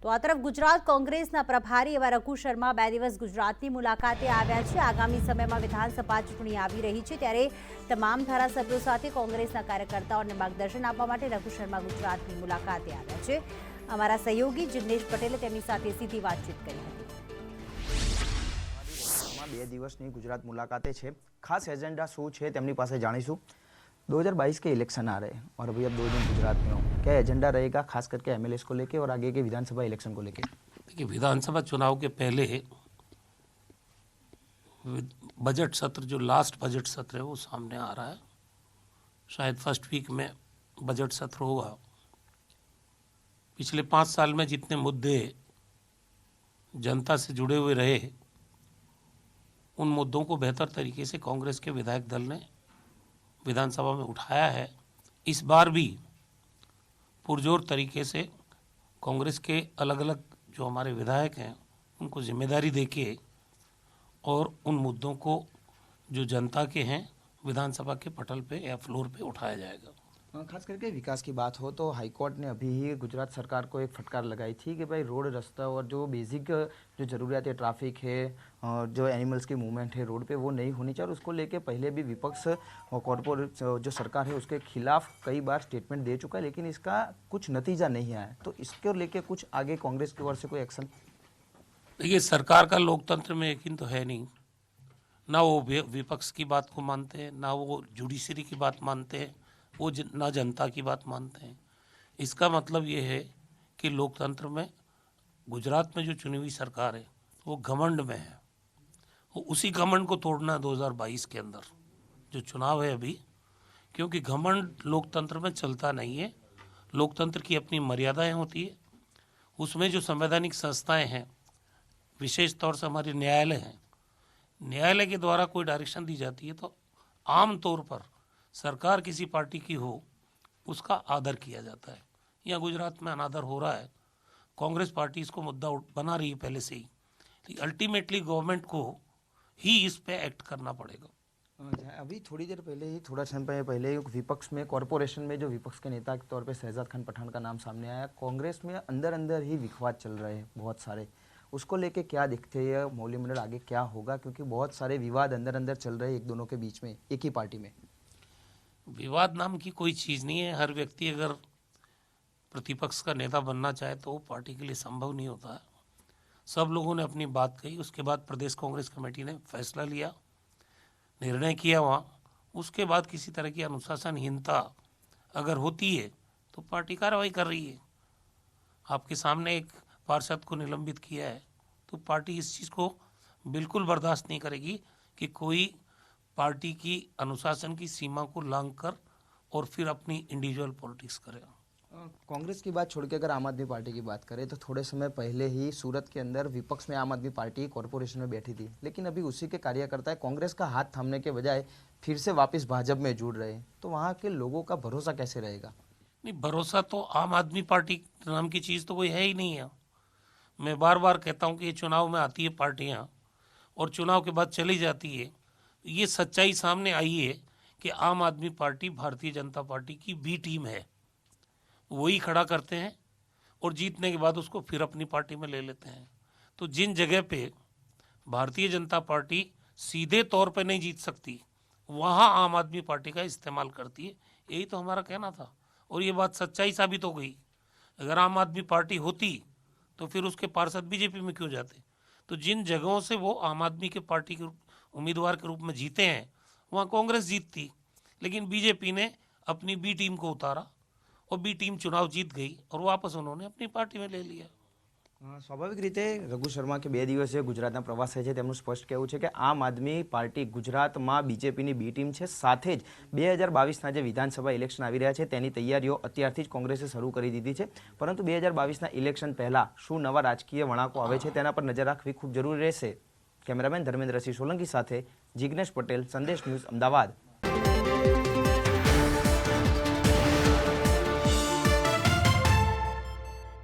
તો આ તરફ ગુજરાત કોંગ્રેસના પ્રભારી એવા રઘુ શર્મા 2 દિવસ ગુજરાતની મુલાકાતે આવ્યા છે। આગામી સમયમાં વિધાનસભા ચૂંટણી આવી રહી છે, ત્યારે તમામ ધારાસભ્યો સાથે કોંગ્રેસના કાર્યકર્તાઓને માર્ગદર્શન આપવા માટે રઘુ શર્મા ગુજરાતની મુલાકાતે આવ્યા છે। અમારા સહયોગી જિગ્નેશ પટેલે તેમની સાથે સીધી વાતચીત કરી હતી। 2 દિવસની ગુજરાત मुलाकाते છે। खास एजेंडा शू है તેમની પાસે જાણીશું। 2022 के इलेक्शन आ रहे हैं और अभी अब 2 दिन गुजरात में हो, क्या एजेंडा रहेगा खास करके एमएलएस को लेके और आगे के विधानसभा इलेक्शन को लेके? देखिए, विधानसभा चुनाव के पहले बजट सत्र, जो लास्ट बजट सत्र है, वो सामने आ रहा है। शायद फर्स्ट वीक में बजट सत्र होगा। पिछले 5 साल में जितने मुद्दे जनता से जुड़े हुए रहे, उन मुद्दों को बेहतर तरीके से कांग्रेस के विधायक दल ने विधानसभा में उठाया है। इस बार भी पुरजोर तरीके से कांग्रेस के अलग अलग जो हमारे विधायक हैं, उनको जिम्मेदारी देके और उन मुद्दों को जो जनता के हैं विधानसभा के पटल पे या फ्लोर पे उठाया जाएगा। खास करके विकास की बात हो तो हाईकोर्ट ने अभी ही गुजरात सरकार को एक फटकार लगाई थी कि भाई रोड, रास्ता और जो बेसिक जो ज़रूरियात है, ट्रैफिक है और जो एनिमल्स की मूवमेंट है रोड पे, वो नहीं होनी चाहिए। और उसको लेके पहले भी विपक्ष और कॉरपोरेट जो सरकार है उसके खिलाफ कई बार स्टेटमेंट दे चुका है, लेकिन इसका कुछ नतीजा नहीं आया। तो इसको लेके कुछ आगे कांग्रेस की ओर से कोई एक्शन? देखिए, सरकार का लोकतंत्र में यकीन तो है नहीं। ना वो विपक्ष की बात को मानते हैं, ना वो जुडिशरी की बात मानते हैं, वो ना जनता की बात मानते हैं। इसका मतलब ये है कि लोकतंत्र में गुजरात में जो चुनी हुई सरकार है वो घमंड में है। वो उसी घमंड को तोड़ना है 2022 के अंदर जो चुनाव है अभी, क्योंकि घमंड लोकतंत्र में चलता नहीं है। लोकतंत्र की अपनी मर्यादाएं होती है। उसमें जो संवैधानिक संस्थाएं हैं, विशेष तौर से हमारे न्यायालय हैं, न्यायालय के द्वारा कोई डायरेक्शन दी जाती है तो आम तौर पर सरकार किसी पार्टी की हो उसका आदर किया जाता है। यहाँ गुजरात में अनादर हो रहा है। कांग्रेस पार्टी इसको मुद्दा बना रही है पहले से ही। अल्टीमेटली गवर्नमेंट को ही इस पे एक्ट करना पड़ेगा। अभी थोड़ी देर पहले ही, थोड़ा समय पहले विपक्ष में, कॉरपोरेशन में जो विपक्ष के नेता के तौर पे शहजाद खान पठान का नाम सामने आया। कांग्रेस में अंदर अंदर ही विवाद चल रहे हैं बहुत सारे, उसको लेके क्या दिखते हैं? मौलिमंडल आगे क्या होगा? क्योंकि बहुत सारे विवाद अंदर अंदर चल रहे हैं एक दोनों के बीच में, एक ही पार्टी में। विवाद नाम की कोई चीज़ नहीं है। हर व्यक्ति अगर प्रतिपक्ष का नेता बनना चाहे तो वो पार्टी के लिए संभव नहीं होता है। सब लोगों ने अपनी बात कही, उसके बाद प्रदेश कांग्रेस कमेटी ने फैसला लिया, निर्णय किया वहाँ। उसके बाद किसी तरह की अनुशासनहीनता अगर होती है तो पार्टी कार्रवाई कर रही है। आपके सामने एक पार्षद को निलंबित किया है, तो पार्टी इस चीज़ को बिल्कुल बर्दाश्त नहीं करेगी कि कोई पार्टी की अनुशासन की सीमा को लांघकर और फिर अपनी इंडिविजुअल पॉलिटिक्स करे। कांग्रेस की बात छोड़ के अगर आम आदमी पार्टी की बात करें तो थोड़े समय पहले ही सूरत के अंदर विपक्ष में आम आदमी पार्टी कॉरपोरेशन में बैठी थी, लेकिन अभी उसी के कार्यकर्ता कांग्रेस का हाथ थामने के बजाय फिर से वापस भाजपा में जुड़ रहे हैं। तो वहाँ के लोगों का भरोसा कैसे रहेगा? नहीं, भरोसा तो आम आदमी पार्टी नाम की चीज़ तो कोई है ही नहीं है। मैं बार बार कहता हूँ कि ये चुनाव में आती है पार्टियाँ और चुनाव के बाद चली जाती है। ये सच्चाई सामने आई है कि आम आदमी पार्टी भारतीय जनता पार्टी की बी टीम है। वही खड़ा करते हैं और जीतने के बाद उसको फिर अपनी पार्टी में ले लेते हैं। तो जिन जगह पे भारतीय जनता पार्टी सीधे तौर पे नहीं जीत सकती, वहाँ आम आदमी पार्टी का इस्तेमाल करती है। यही तो हमारा कहना था और ये बात सच्चाई साबित हो गई। अगर आम आदमी पार्टी होती तो फिर उसके पार्षद बीजेपी में क्यों जाते? तो जिन जगहों से वो आम आदमी के पार्टी के उम्मीदवार के रूप में जीते हैं, वहाँ कांग्रेस जीतती, लेकिन बीजेपी ने अपनी बी टीम को उतारा और बी टीम चुनाव जीत गई और वापस उन्होंने अपनी पार्टी में ले लिया। स्वाभाविक रीते रघु शर्मा के 2 દિવસીય ગુજરાતના પ્રવાસે છે તેમનું સ્પષ્ટ કહેવું છે કે આમ આદમી પાર્ટી ગુજરાતમાં બીજેપીની બી ટીમ છે। સાથે જ 2022ના જે વિધાનસભા ઇલેક્શન આવી રહ્યા છે તેની તૈયારીઓ અત્યારથી જ કોંગ્રેસે શરૂ કરી દીધી છે, પરંતુ 2022ના ઇલેક્શન પહેલા શું નવા રાજકીય વળાંકો આવે છે તેના પર નજર રાખવી ખૂબ જરૂરી રહેશે। કેમેરામેન ધર્મેન્દ્રસિંહ સોલંકી સાથે જિગ્નેશ પટેલ, સંદેશ ન્યૂઝ, અમદાવાદ।